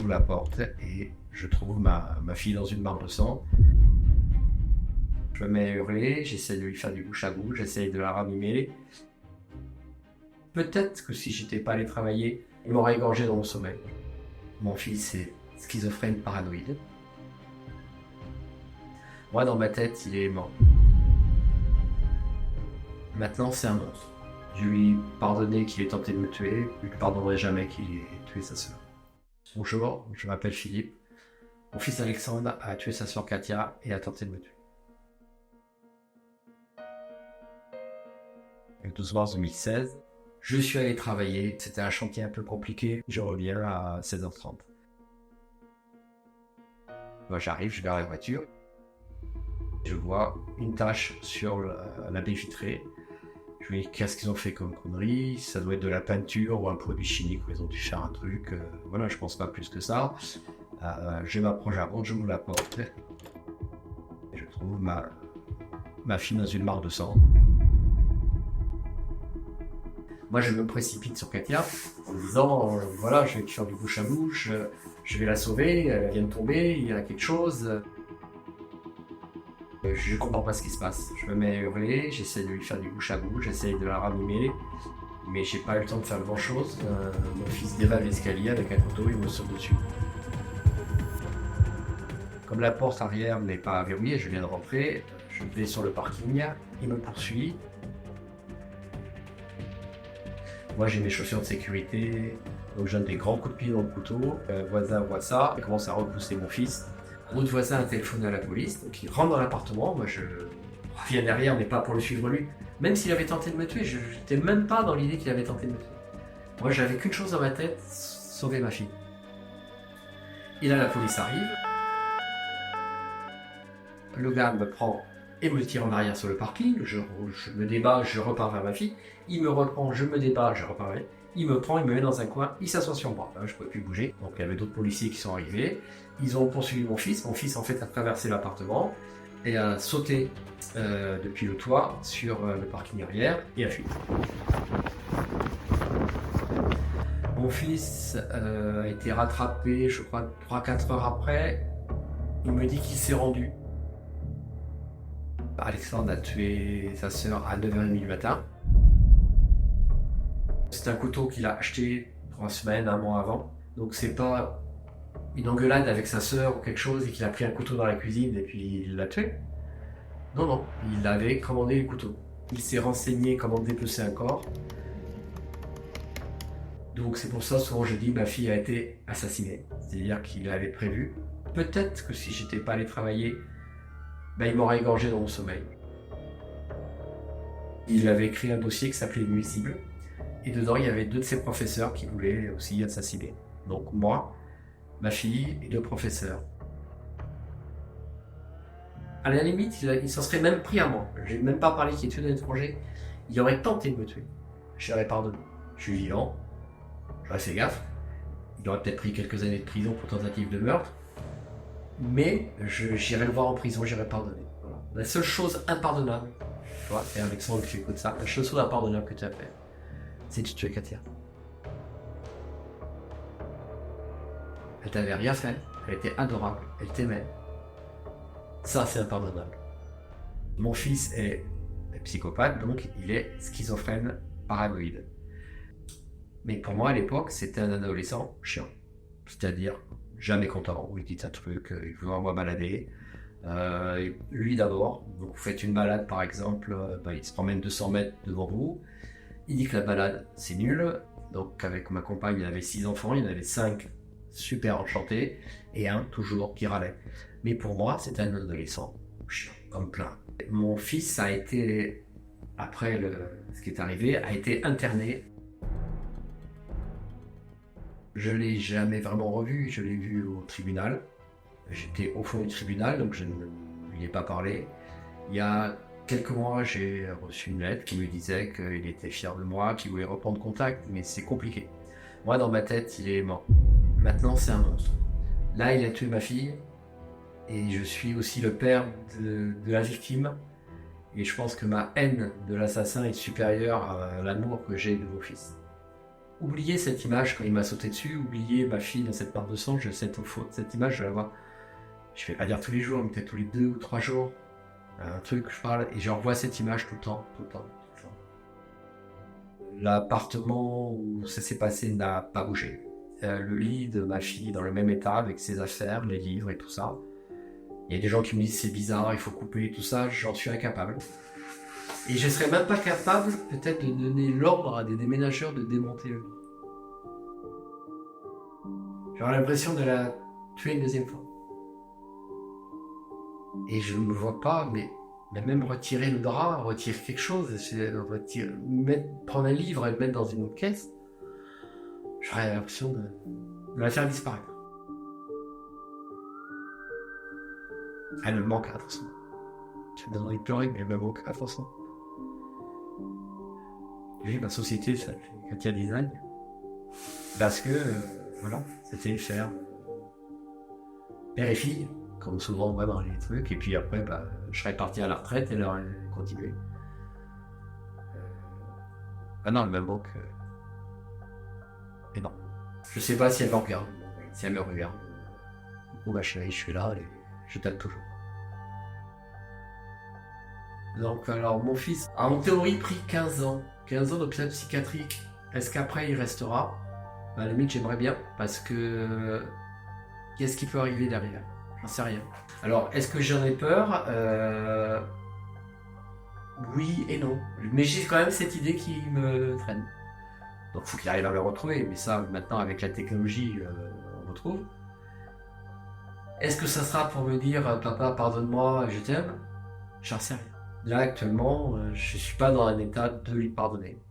j'ouvre la porte et je trouve ma fille dans une mare de sang. Je me mets à hurler, j'essaie de lui faire du bouche à bouche, j'essaie de la ranimer. Peut-être que si j'étais pas allé travailler, il m'aurait égorgé dans mon sommeil. Mon fils est schizophrène paranoïde. Moi, dans ma tête, il est mort. Maintenant, c'est un monstre. Je lui ai pardonné qu'il ait tenté de me tuer, je lui pardonnerai jamais qu'il ait tué sa sœur. Bonjour, je m'appelle Philippe. Mon fils Alexandre a tué sa sœur Katia et a tenté de me tuer. Le 12 mars 2016, je suis allé travailler. C'était un chantier un peu compliqué. Je reviens à 16h30. Moi, j'arrive, je gare la voiture. Je vois une tache sur la baie vitrée. Je me dis, qu'est-ce qu'ils ont fait comme connerie? Ça doit être de la peinture ou un produit chimique où ils ont dû faire un truc. Voilà, je pense pas plus que ça. Je m'approche avant, je m'ouvre la porte. Et je trouve ma fille dans une mare de sang. Moi, je me précipite sur Katia en disant, voilà, je vais te faire du bouche à bouche, je vais la sauver, elle vient de tomber, il y a quelque chose. Je comprends pas ce qui se passe. Je me mets à hurler, j'essaie de lui faire du bouche à bouche, j'essaie de la ranimer, mais j'ai pas eu le temps de faire grand chose. Mon fils dévale l'escalier avec un couteau, il me saute dessus. Comme la porte arrière n'est pas verrouillée, je viens de rentrer, je vais sur le parking, il me poursuit. Moi j'ai mes chaussures de sécurité, donc je donne des grands coups de pied dans le couteau. Le voisin voit ça, il commence à repousser mon fils. L'autre voisin a téléphoné à la police, donc il rentre dans l'appartement. Moi je reviens derrière, mais pas pour le suivre lui. Même s'il avait tenté de me tuer, je n'étais même pas dans l'idée qu'il avait tenté de me tuer. Moi j'avais qu'une chose dans ma tête, sauver ma fille. Et là la police arrive. Le gars me prend et me tire en arrière sur le parking. Je me débat, je repars vers ma fille. Il me reprend, je me débat, je repars vers elle. Il me prend, il me met dans un coin, il s'assoit sur moi. Là, je ne pouvais plus bouger. Donc il y avait d'autres policiers qui sont arrivés. Ils ont poursuivi mon fils. Mon fils en fait a traversé l'appartement et a sauté depuis le toit sur le parking arrière et a fui. Mon fils a été rattrapé, je crois, 3-4 heures après. Il me dit qu'il s'est rendu. Alexandre a tué sa sœur à 9h30 du matin. C'est un couteau qu'il a acheté 3 semaines, 1 mois avant. Donc c'est pas une engueulade avec sa sœur ou quelque chose et qu'il a pris un couteau dans la cuisine et puis il l'a tué. Non, non, il avait commandé le couteau. Il s'est renseigné comment dépecer un corps. Donc c'est pour ça souvent je dis ma fille a été assassinée. C'est-à-dire qu'il avait prévu. Peut-être que si j'étais pas allé travailler, il m'aurait égorgé dans mon sommeil. Il avait écrit un dossier qui s'appelait Nuisible. Et dedans, il y avait 2 de ses professeurs qui voulaient aussi assassiner. Donc moi, ma fille et 2 professeurs. À la limite, il s'en serait même pris à moi. J'ai même pas parlé qu'il est tué d'un étranger. Il aurait tenté de me tuer. Je l'aurais pardonné. Je suis vivant. J'aurais fait gaffe. Il aurait peut-être pris quelques années de prison pour tentative de meurtre. Mais j'irai le voir en prison, j'irai pardonner. Voilà. La seule chose impardonnable, tu vois, et Alexandre qui écoute ça, la seule chose impardonnable que tu as fait, c'est de tuer Katia. Elle t'avait rien fait, elle était adorable, elle t'aimait. Ça, c'est impardonnable. Mon fils est psychopathe, donc il est schizophrène paranoïde. Mais pour moi, à l'époque, c'était un adolescent chiant. C'est-à-dire jamais content, vous dites un truc, il veut moi balader. Lui d'abord, donc vous faites une balade par exemple, il se promène 200 mètres devant vous, il dit que la balade c'est nul, donc avec ma compagne il avait 6 enfants, il y en avait 5 super enchantés et un toujours qui râlait. Mais pour moi c'était un adolescent chiant, comme plein. Mon fils a été, après ce qui est arrivé, a été interné. Je ne l'ai jamais vraiment revu, je l'ai vu au tribunal. J'étais au fond du tribunal, donc je ne lui ai pas parlé. Il y a quelques mois, j'ai reçu une lettre qui me disait qu'il était fier de moi, qu'il voulait reprendre contact, mais c'est compliqué. Moi, dans ma tête, il est mort. Maintenant, c'est un monstre. Là, il a tué ma fille, et je suis aussi le père de la victime. Et je pense que ma haine de l'assassin est supérieure à l'amour que j'ai de mon fils. oubliez cette image quand il m'a sauté dessus, oubliez ma fille dans cette part de sang, cette image, je la vois. Je vais pas dire tous les jours, mais peut-être tous les 2 ou 3 jours. Un truc, je parle, et je revois cette image tout le temps, tout le temps, tout le temps. L'appartement où ça s'est passé n'a pas bougé. Le lit de ma fille dans le même état avec ses affaires, les livres et tout ça. Il y a des gens qui me disent c'est bizarre, il faut couper tout ça, j'en suis incapable. Et je serais même pas capable peut-être de donner l'ordre à des déménageurs de démonter le lit. J'aurais l'impression de la tuer une deuxième fois. Et je ne me vois pas, mais même retirer le drap, retirer quelque chose, prendre un livre et le mettre dans une autre caisse, j'aurais l'impression de la faire disparaître. Elle me manque à 300. J'ai envie de pleurer, mais elle me manque à 300. J'ai ma société, ça fait Katia Design. Parce que, voilà, c'était faire père et fille, comme souvent on voit dans les trucs. Et puis après, je serais parti à la retraite et elle aurait continué. Non, elle me manque. Mais non. Je sais pas si elle me regarde. Si elle me regarde. Bon, ma chérie, je suis là et je t'aime toujours. Donc, alors, mon fils a en théorie pris 15 ans. 15 ans d'hôpital psychiatrique. Est-ce qu'après il restera? À la limite, j'aimerais bien, parce que qu'est-ce qui peut arriver derrière? J'en sais rien. Alors, est-ce que j'en ai peur? Oui et non. Mais j'ai quand même cette idée qui me freine. Donc, il faut qu'il arrive à le retrouver. Mais ça, maintenant, avec la technologie, on retrouve. Est-ce que ça sera pour me dire, papa, pardonne-moi, je t'aime? J'en sais rien. Là, actuellement, je suis pas dans un état de lui pardonner.